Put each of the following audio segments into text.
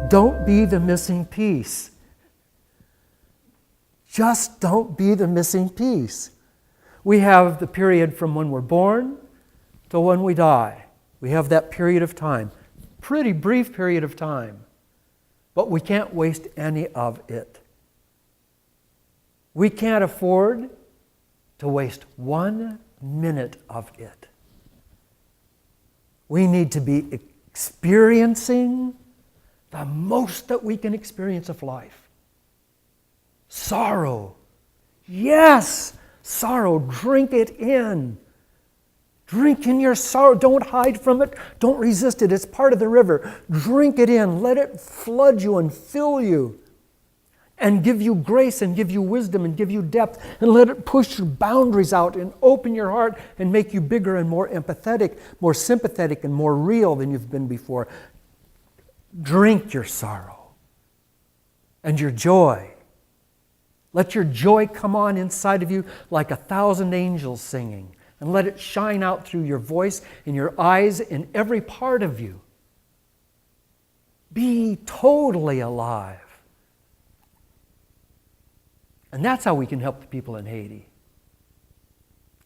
Don't be the missing piece. Just don't be the missing piece. We have the period from when we're born to when we die. We have that period of time. Pretty brief period of time. But we can't waste any of it. We can't afford to waste 1 minute of it. We need to be experiencing the most that we can experience of life. Sorrow. Yes, sorrow. Drink it in. Drink in your sorrow. Don't hide from it. Don't resist it. It's part of the river. Drink it in. Let it flood you and fill you. And give you grace and give you wisdom and give you depth. And let it push your boundaries out and open your heart and make you bigger and more empathetic, more sympathetic and more real than you've been before. Drink your sorrow and your joy. Let your joy come on inside of you like 1,000 angels singing. And let it shine out through your voice, in your eyes, in every part of you. Be totally alive. And that's how we can help the people in Haiti.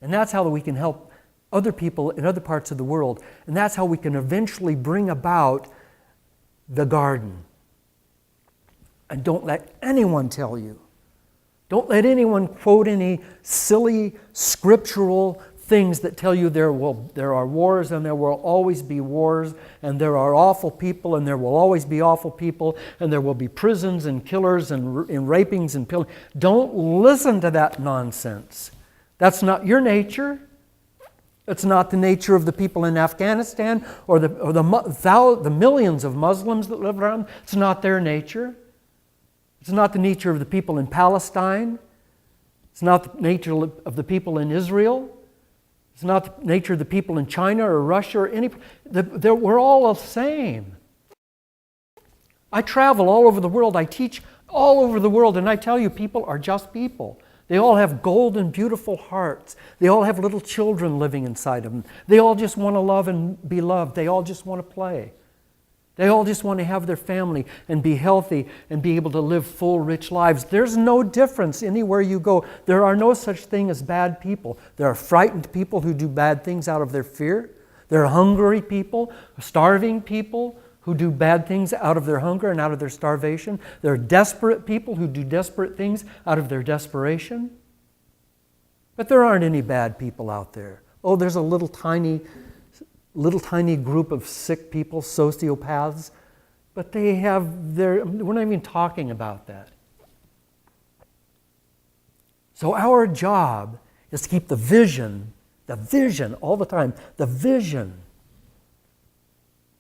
And that's how we can help other people in other parts of the world. And that's how we can eventually bring about the garden. And don't let anyone tell you. Don't let anyone quote any silly scriptural things that tell you there are wars and there will always be wars and there are awful people and there will always be awful people and there will be prisons and killers and rapings and pillaging. Don't listen to that nonsense. That's not your nature. It's not the nature of the people in Afghanistan or the millions of Muslims that live around. It's not their nature. It's not the nature of the people in Palestine. It's not the nature of the people in Israel. It's not the nature of the people in China or Russia or any... We're all the same. I travel all over the world. I teach all over the world. And I tell you, people are just people. They all have golden, beautiful hearts. They all have little children living inside of them. They all just want to love and be loved. They all just want to play. They all just want to have their family and be healthy and be able to live full, rich lives. There's no difference anywhere you go. There are no such thing as bad people. There are frightened people who do bad things out of their fear. There are hungry people, starving people who do bad things out of their hunger and out of their starvation. There are desperate people who do desperate things out of their desperation. But there aren't any bad people out there. Oh, there's a little tiny group of sick people, sociopaths, but they have we're not even talking about that. So our job is to keep the vision all the time, the vision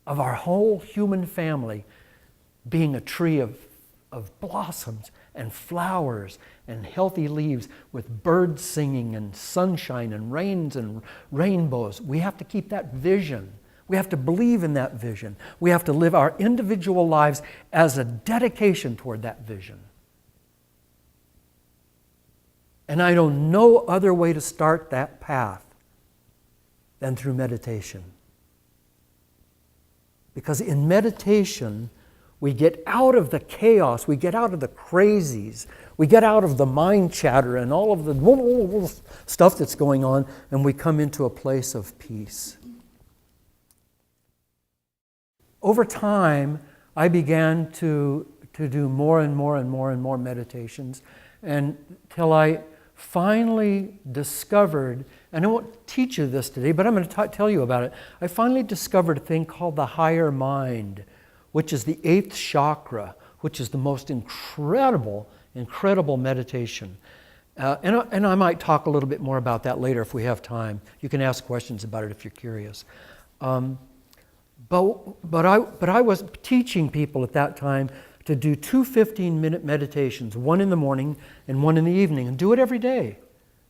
of our whole human family being a tree of blossoms and flowers and healthy leaves with birds singing and sunshine and rains and rainbows. We have to keep that vision. We have to believe in that vision. We have to live our individual lives as a dedication toward that vision. And I know no other way to start that path than through meditation. Because in meditation, we get out of the chaos, we get out of the crazies, we get out of the mind chatter and all of the stuff that's going on, and we come into a place of peace. Over time, I began to do more and more and more and more meditations until I finally discovered, and I won't teach you this today, but I'm going to tell you about it. I finally discovered a thing called the higher mind, which is the 8th chakra, which is the most incredible meditation. And I might talk a little bit more about that later if we have time. You can ask questions about it if you're curious. But I was teaching people at that time to do 2 15-minute meditations, one in the morning and one in the evening, and do it every day.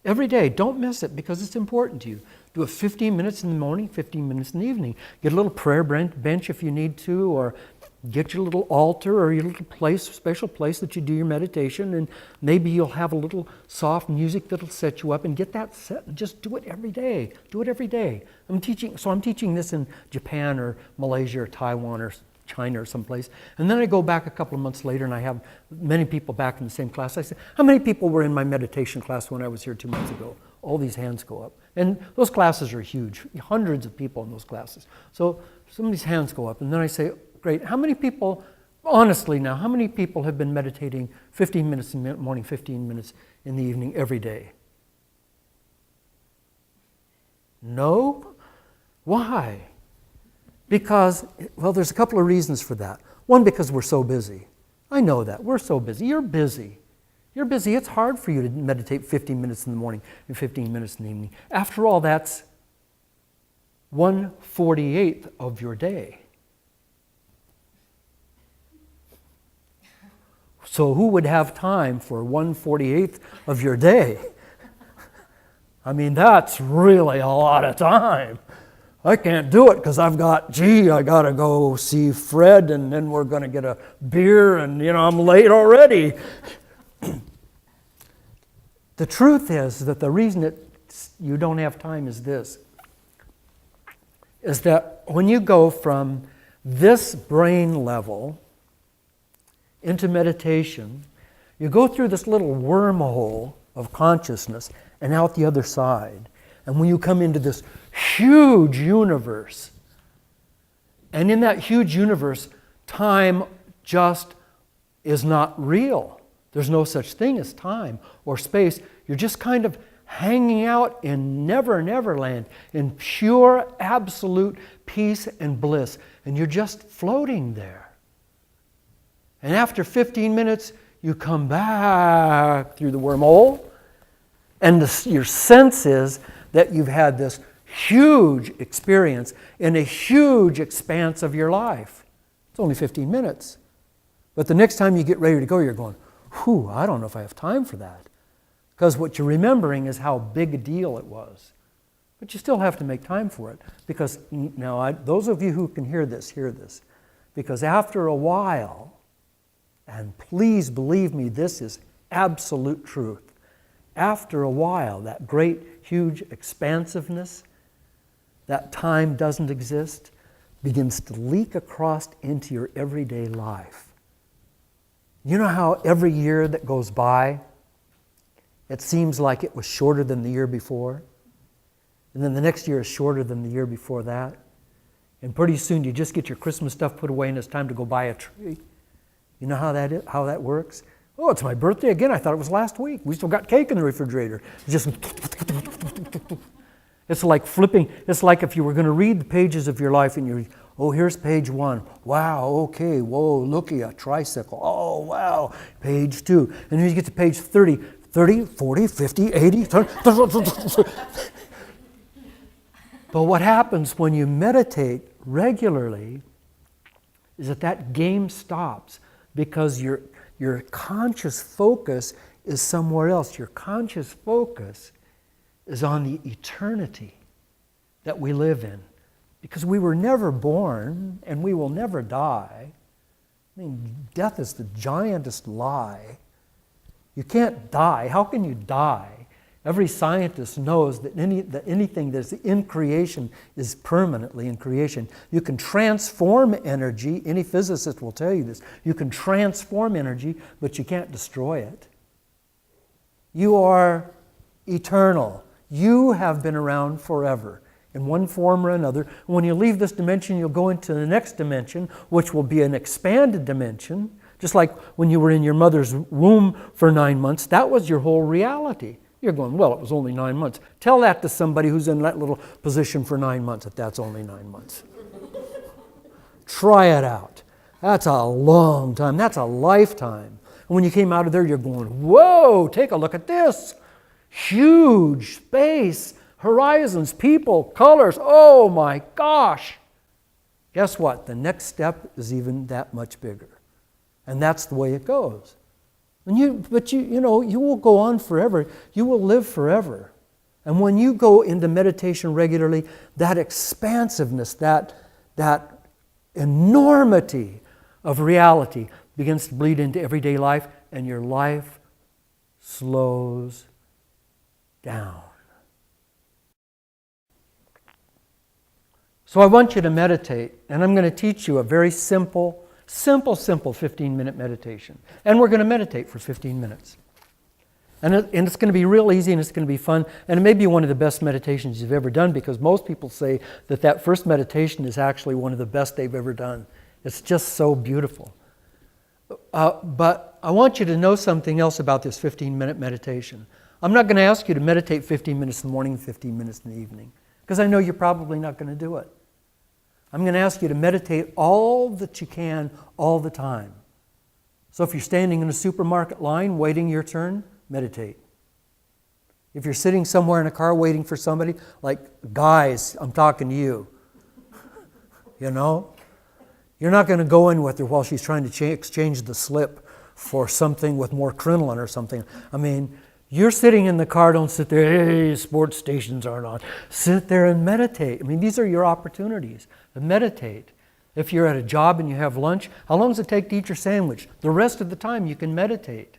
Every day. Don't miss it because it's important to you. Do it 15 minutes in the morning, 15 minutes in the evening. Get a little prayer bench if you need to, or get your little altar or your little special place that you do your meditation, and maybe you'll have a little soft music that'll set you up, and get that set and just do it every day. Do it every day. I'm teaching this in Japan or Malaysia or Taiwan or China or someplace. And then I go back a couple of months later and I have many people back in the same class. I say, how many people were in my meditation class when I was here 2 months ago? All these hands go up. And those classes are huge, hundreds of people in those classes. So some of these hands go up. And then I say, great, how many people, honestly now, how many people have been meditating 15 minutes in the morning, 15 minutes in the evening every day? No? Why? Because, well, there's a couple of reasons for that. One, because we're so busy. I know that. We're so busy. You're busy. You're busy. It's hard for you to meditate 15 minutes in the morning and 15 minutes in the evening. After all, that's 1/48 of your day. So who would have time for 1/48 of your day? I mean, that's really a lot of time. I can't do it because I got to go see Fred and then we're going to get a beer and, I'm late already. The truth is that the reason that you don't have time is this, is that when you go from this brain level into meditation, you go through this little wormhole of consciousness and out the other side. And when you come into this huge universe, and in that huge universe, time just is not real. There's no such thing as time or space. You're just kind of hanging out in never land, in pure, absolute peace and bliss. And you're just floating there. And after 15 minutes, you come back through the wormhole, and your sense is that you've had this huge experience in a huge expanse of your life. It's only 15 minutes. But the next time you get ready to go, you're going, whew, I don't know if I have time for that. Because what you're remembering is how big a deal it was. But you still have to make time for it. Because now, those of you who can hear this. Because after a while, and please believe me, this is absolute truth. After a while, that great, huge expansiveness, that time doesn't exist, begins to leak across into your everyday life. You know how every year that goes by, it seems like it was shorter than the year before? And then the next year is shorter than the year before that? And pretty soon you just get your Christmas stuff put away and it's time to go buy a tree. You know how that works? Oh, it's my birthday again. I thought it was last week. We still got cake in the refrigerator. It's like flipping. It's like if you were going to read the pages of your life and you're, oh, here's page 1. Wow, okay. Whoa, looky, a tricycle. Oh, wow. Page 2. And then you get to page 30. 30, 40, 50, 80. But what happens when you meditate regularly is that game stops because your conscious focus is somewhere else. Your conscious focus is on the eternity that we live in. Because we were never born and we will never die. I mean, death is the giantest lie. You can't die. How can you die? Every scientist knows that anything that's in creation is permanently in creation. You can transform energy. Any physicist will tell you this. You can transform energy, but you can't destroy it. You are eternal. You have been around forever in one form or another. When you leave this dimension, you'll go into the next dimension, which will be an expanded dimension. Just like when you were in your mother's womb for 9 months, that was your whole reality. You're going, well, it was only 9 months. Tell that to somebody who's in that little position for 9 months, that that's only 9 months. Try it out. That's a long time. That's a lifetime. And when you came out of there, you're going, whoa, take a look at this. Huge space, horizons, people, colors. Oh my gosh. Guess what? The next step is even that much bigger. And that's the way it goes. And you will go on forever. You will live forever. And when you go into meditation regularly, that expansiveness, that enormity of reality begins to bleed into everyday life, and your life slows down. So I want you to meditate, and I'm going to teach you a very simple 15-minute meditation. And we're going to meditate for 15 minutes. And it's going to be real easy, and it's going to be fun, and it may be one of the best meditations you've ever done, because most people say that first meditation is actually one of the best they've ever done. It's just so beautiful. But I want you to know something else about this 15-minute meditation. I'm not going to ask you to meditate 15 minutes in the morning and 15 minutes in the evening, because I know you're probably not going to do it. I'm going to ask you to meditate all that you can all the time. So if you're standing in a supermarket line waiting your turn, meditate. If you're sitting somewhere in a car waiting for somebody, like guys, I'm talking to you. You know? You're not going to go in with her while she's trying to exchange the slip for something with more crinoline or something. I mean, you're sitting in the car, don't sit there, hey, sports stations aren't on. Sit there and meditate. I mean, these are your opportunities to meditate. If you're at a job and you have lunch, how long does it take to eat your sandwich? The rest of the time you can meditate.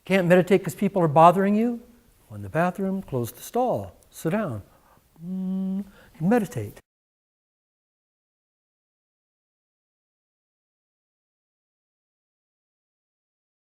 Can't meditate because people are bothering you? Go in the bathroom, close the stall, sit down. Meditate.